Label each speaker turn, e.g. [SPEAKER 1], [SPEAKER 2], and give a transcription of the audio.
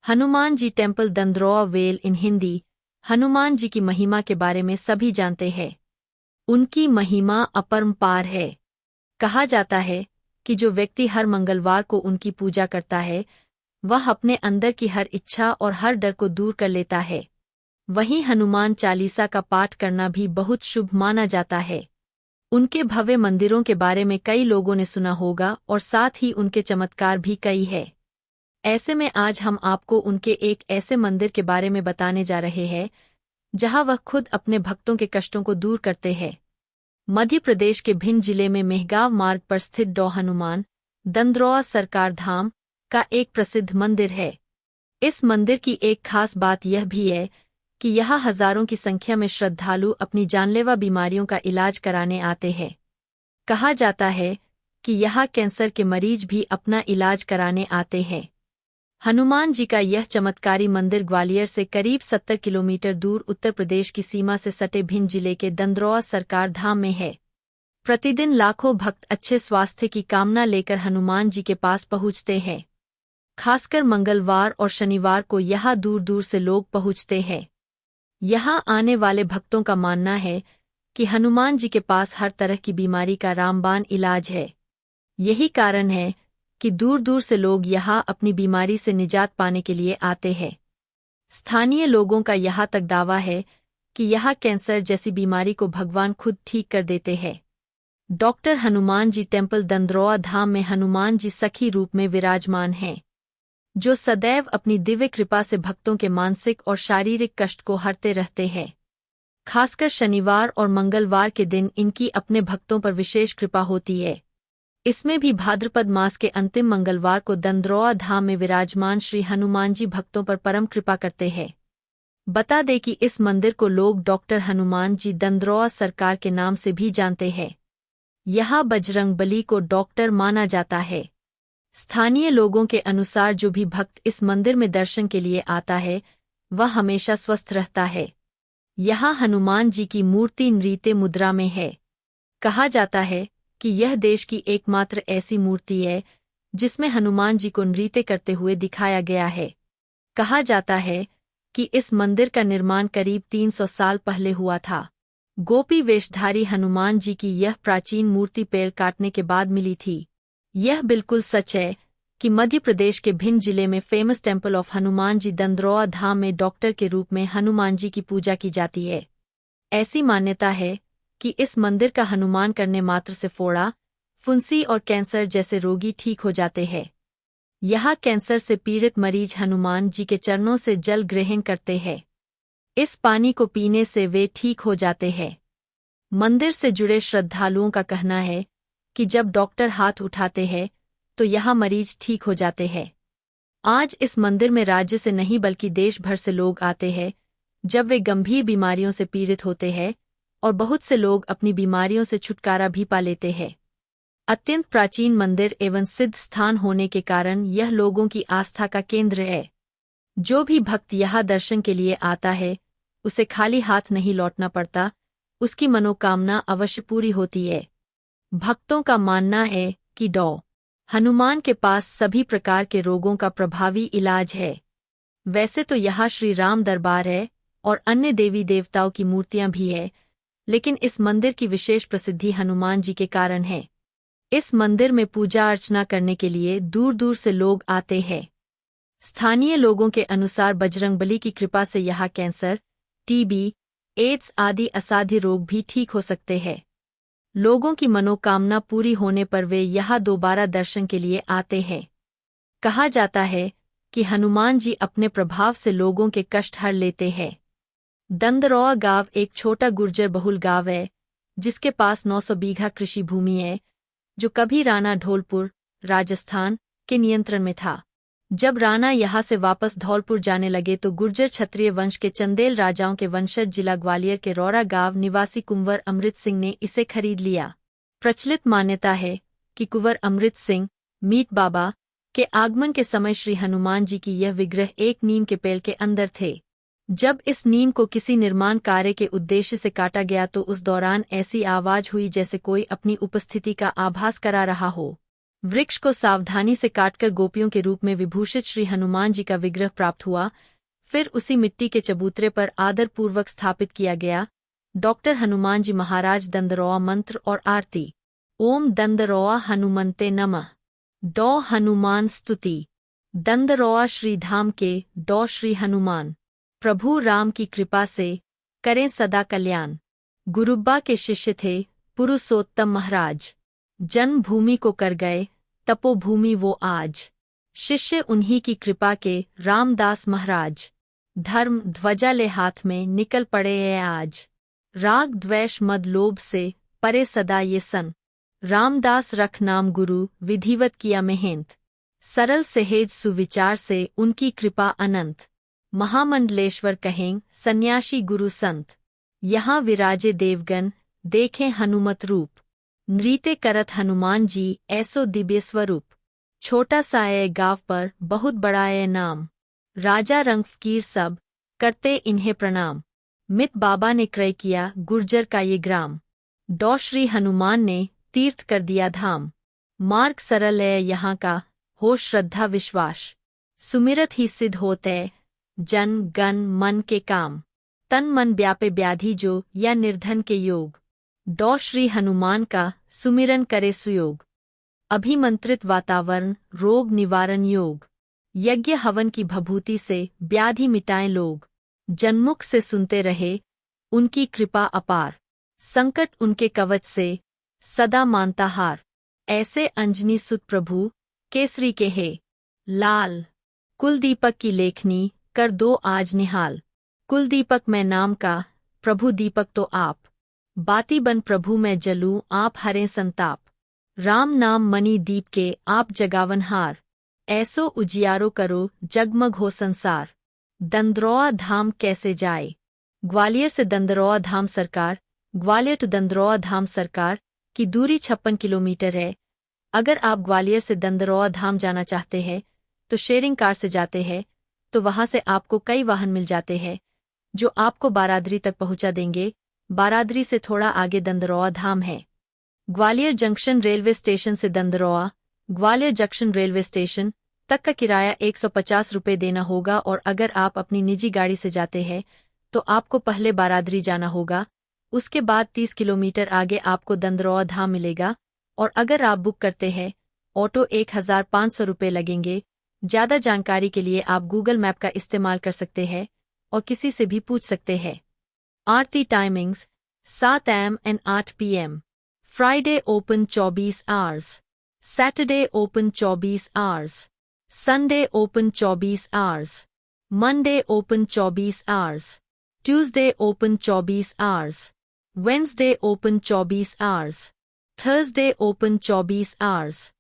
[SPEAKER 1] Hanuman ji temple Dandroa वेल in Hindi. Hanuman ji की महिमा के बारे में सभी जानते हैं। उनकी महिमा अपरंपार है। कहा जाता है कि जो व्यक्ति हर मंगलवार को उनकी पूजा करता है वह अपने अंदर की हर इच्छा और हर डर को दूर कर लेता है। वहीं हनुमान चालीसा का पाठ करना भी बहुत शुभ माना जाता है। उनके भव्य मंदिरों के बारे में कई लोगों ने सुना होगा और साथ ही उनके चमत्कार भी कई है। ऐसे में आज हम आपको उनके एक ऐसे मंदिर के बारे में बताने जा रहे हैं जहां वह खुद अपने भक्तों के कष्टों को दूर करते हैं। मध्य प्रदेश के भिंड जिले में मेहगांव मार्ग पर स्थित डॉ हनुमान दंद्रोआ सरकार धाम का एक प्रसिद्ध मंदिर है। इस मंदिर की एक खास बात यह भी है कि यहाँ हजारों की संख्या में श्रद्धालु अपनी जानलेवा बीमारियों का इलाज कराने आते हैं। कहा जाता है कि यहाँ कैंसर के मरीज भी अपना इलाज कराने आते हैं। हनुमान जी का यह चमत्कारी मंदिर ग्वालियर से करीब 70 किलोमीटर दूर उत्तर प्रदेश की सीमा से सटे भिंड जिले के दंद्रोआ सरकार धाम में है। प्रतिदिन लाखों भक्त अच्छे स्वास्थ्य की कामना लेकर हनुमान जी के पास पहुँचते हैं। खासकर मंगलवार और शनिवार को यहाँ दूर दूर से लोग पहुँचते हैं। यहाँ आने वाले भक्तों का मानना है कि हनुमान जी के पास हर तरह की बीमारी का रामबाण इलाज है। यही कारण है कि दूर दूर से लोग यहाँ अपनी बीमारी से निजात पाने के लिए आते हैं। स्थानीय लोगों का यहाँ तक दावा है कि यहाँ कैंसर जैसी बीमारी को भगवान खुद ठीक कर देते हैं। डॉक्टर हनुमान जी टेम्पल दंद्रोआ धाम में हनुमान जी सखी रूप में विराजमान हैं, जो सदैव अपनी दिव्य कृपा से भक्तों के मानसिक और शारीरिक कष्ट को हरते रहते हैं। खासकर शनिवार और मंगलवार के दिन इनकी अपने भक्तों पर विशेष कृपा होती है। इसमें भी भाद्रपद मास के अंतिम मंगलवार को दंद्रोआ धाम में विराजमान श्री हनुमान जी भक्तों पर परम कृपा करते हैं। बता दें कि इस मंदिर को लोग डॉक्टर हनुमान जी दंद्रोआ सरकार के नाम से भी जानते हैं। यहाँ बजरंगबली को डॉक्टर माना जाता है। स्थानीय लोगों के अनुसार जो भी भक्त इस मंदिर में दर्शन के लिए आता है वह हमेशा स्वस्थ रहता है। यहाँ हनुमान जी की मूर्ति नृत्य मुद्रा में है। कहा जाता है कि यह देश की एकमात्र ऐसी मूर्ति है जिसमें हनुमान जी को नृत्य करते हुए दिखाया गया है। कहा जाता है कि इस मंदिर का निर्माण करीब 300 साल पहले हुआ था। गोपी वेशधारी हनुमान जी की यह प्राचीन मूर्ति पेड़ काटने के बाद मिली थी। यह बिल्कुल सच है कि मध्य प्रदेश के भिंड जिले में famous temple of Hanuman ji दंद्रोआ धाम में डॉक्टर के रूप में हनुमान जी की पूजा की जाती है। ऐसी मान्यता है कि इस मंदिर का हनुमान करने मात्र से फोड़ा, फुंसी और कैंसर जैसे रोगी ठीक हो जाते हैं। यहाँ कैंसर से पीड़ित मरीज हनुमान जी के चरणों से जल ग्रहण करते हैं। इस पानी को पीने से वे ठीक हो जाते हैं। मंदिर से जुड़े श्रद्धालुओं का कहना है कि जब डॉक्टर हाथ उठाते हैं तो यहाँ मरीज ठीक हो जाते हैं। आज इस मंदिर में राज्य से नहीं बल्कि देश भर से लोग आते हैं जब वे गंभीर बीमारियों से पीड़ित होते हैं, और बहुत से लोग अपनी बीमारियों से छुटकारा भी पा लेते हैं। अत्यंत प्राचीन मंदिर एवं सिद्ध स्थान होने के कारण यह लोगों की आस्था का केंद्र है। जो भी भक्त यहाँ दर्शन के लिए आता है उसे खाली हाथ नहीं लौटना पड़ता, उसकी मनोकामना अवश्य पूरी होती है। भक्तों का मानना है कि डॉ हनुमान के पास सभी प्रकार के रोगों का प्रभावी इलाज है। वैसे तो यहाँ श्री राम दरबार है और अन्य देवी देवताओं की मूर्तियां भी है, लेकिन इस मंदिर की विशेष प्रसिद्धि हनुमान जी के कारण है। इस मंदिर में पूजा अर्चना करने के लिए दूर दूर से लोग आते हैं। स्थानीय लोगों के अनुसार बजरंगबली की कृपा से यहाँ कैंसर, टीबी, एड्स आदि असाध्य रोग भी ठीक हो सकते हैं। लोगों की मनोकामना पूरी होने पर वे यहाँ दोबारा दर्शन के लिए आते हैं। कहा जाता है कि हनुमान जी अपने प्रभाव से लोगों के कष्ट हर लेते हैं। दंद्रोआ गांव एक छोटा गुर्जर बहुल गांव है जिसके पास 900 बीघा कृषि भूमि है, जो कभी राणा ढोलपुर, राजस्थान के नियंत्रण में था। जब राणा यहाँ से वापस धौलपुर जाने लगे तो गुर्जर क्षत्रिय वंश के चंदेल राजाओं के वंशज जिला ग्वालियर के रौरा गांव निवासी कुंवर अमृत सिंह ने इसे खरीद लिया। प्रचलित मान्यता है कि कुंवर अमृत सिंह, मीत बाबा, के आगमन के समय श्री हनुमान जी की यह विग्रह एक नीम के पेड़ के अंदर थे। जब इस नीम को किसी निर्माण कार्य के उद्देश्य से काटा गया तो उस दौरान ऐसी आवाज हुई जैसे कोई अपनी उपस्थिति का आभास करा रहा हो। वृक्ष को सावधानी से काटकर गोपियों के रूप में विभूषित श्री हनुमान जी का विग्रह प्राप्त हुआ। फिर उसी मिट्टी के चबूतरे पर आदरपूर्वक स्थापित किया गया। डॉक्टर हनुमान जी महाराज दंदरौआ मंत्र और आरती। ओम दंदरौआ हनुमंते नमः। डॉ हनुमान स्तुति। दंदरौआ श्रीधाम के डॉ श्री हनुमान प्रभु राम की कृपा से करें सदा कल्याण। गुरुब्बा के शिष्य थे पुरुषोत्तम महाराज। जन्मभूमि को कर गए तपोभूमि वो आज। शिष्य उन्हीं की कृपा के रामदास महाराज। धर्म ध्वजा ले हाथ में निकल पड़े हैं आज। राग द्वेष मद लोभ से परे सदा ये सन। रामदास रख नाम गुरु विधिवत किया मेहनत। सरल सहेज सुविचार से उनकी कृपा अनंत। महामंडलेश्वर कहें सन्यासी गुरु संत। यहाँ विराजे देवगण देखें हनुमत रूप। नृत्य करत हनुमान जी ऐसो दिव्य स्वरूप। छोटा सा है गाँव पर बहुत बड़ा है नाम। राजा रंग फकीर सब करते इन्हें प्रणाम। मित बाबा ने क्रय किया गुर्जर का ये ग्राम। डॉ श्री हनुमान ने तीर्थ कर दिया धाम। मार्ग सरल है यहाँ का हो श्रद्धा विश्वास। सुमिरत ही सिद्ध होते जन गण मन के काम। तन मन व्यापे व्याधि जो या निर्धन के योग। डॉ श्री हनुमान का सुमिरन करे सुयोग। अभिमंत्रित वातावरण रोग निवारण योग। यज्ञ हवन की भभूति से व्याधि मिटाएं लोग। जनमुख से सुनते रहे उनकी कृपा अपार। संकट उनके कवच से सदा मानता हार। ऐसे अंजनी सुत प्रभु केसरी के हे लाल। कुलदीपक की लेखनी कर दो आज निहाल। कुलदीपक मैं नाम का प्रभु दीपक तो आप। बाती बन प्रभु मैं जलूं आप हरें संताप। राम नाम मणि दीप के आप जगावनहार। ऐसो उजियारो करो जगमग हो संसार। दंदरौआ धाम कैसे जाए। ग्वालियर से दंदरौआ धाम सरकार। ग्वालियर टू दंदरौआ धाम सरकार की दूरी 56 किलोमीटर है। अगर आप ग्वालियर से दंदरौआ धाम जाना चाहते हैं तो शेयरिंग कार से जाते हैं तो वहां से आपको कई वाहन मिल जाते हैं जो आपको बारादरी तक पहुंचा देंगे। बारादरी से थोड़ा आगे दंदरौआ धाम है। ग्वालियर जंक्शन रेलवे स्टेशन से Dandraua Gwalior junction railway station तक का किराया 150 रुपये देना होगा। और अगर आप अपनी निजी गाड़ी से जाते हैं तो आपको पहले बारादरी जाना होगा। उसके बाद 30 किलोमीटर आगे आपको दंदरौआ धाम मिलेगा। और अगर आप बुक करते हैं ऑटो 1500 रुपये लगेंगे। ज़्यादा जानकारी के लिए आप गूगल मैप का इस्तेमाल कर सकते हैं और किसी से भी पूछ सकते हैं। Aarti timings 7 AM and 8 PM। Friday open 24 hours. Saturday open 24 hours. Sunday open 24 hours. Monday open 24 hours. Tuesday open 24 hours. Wednesday open 24 hours. Thursday open 24 hours.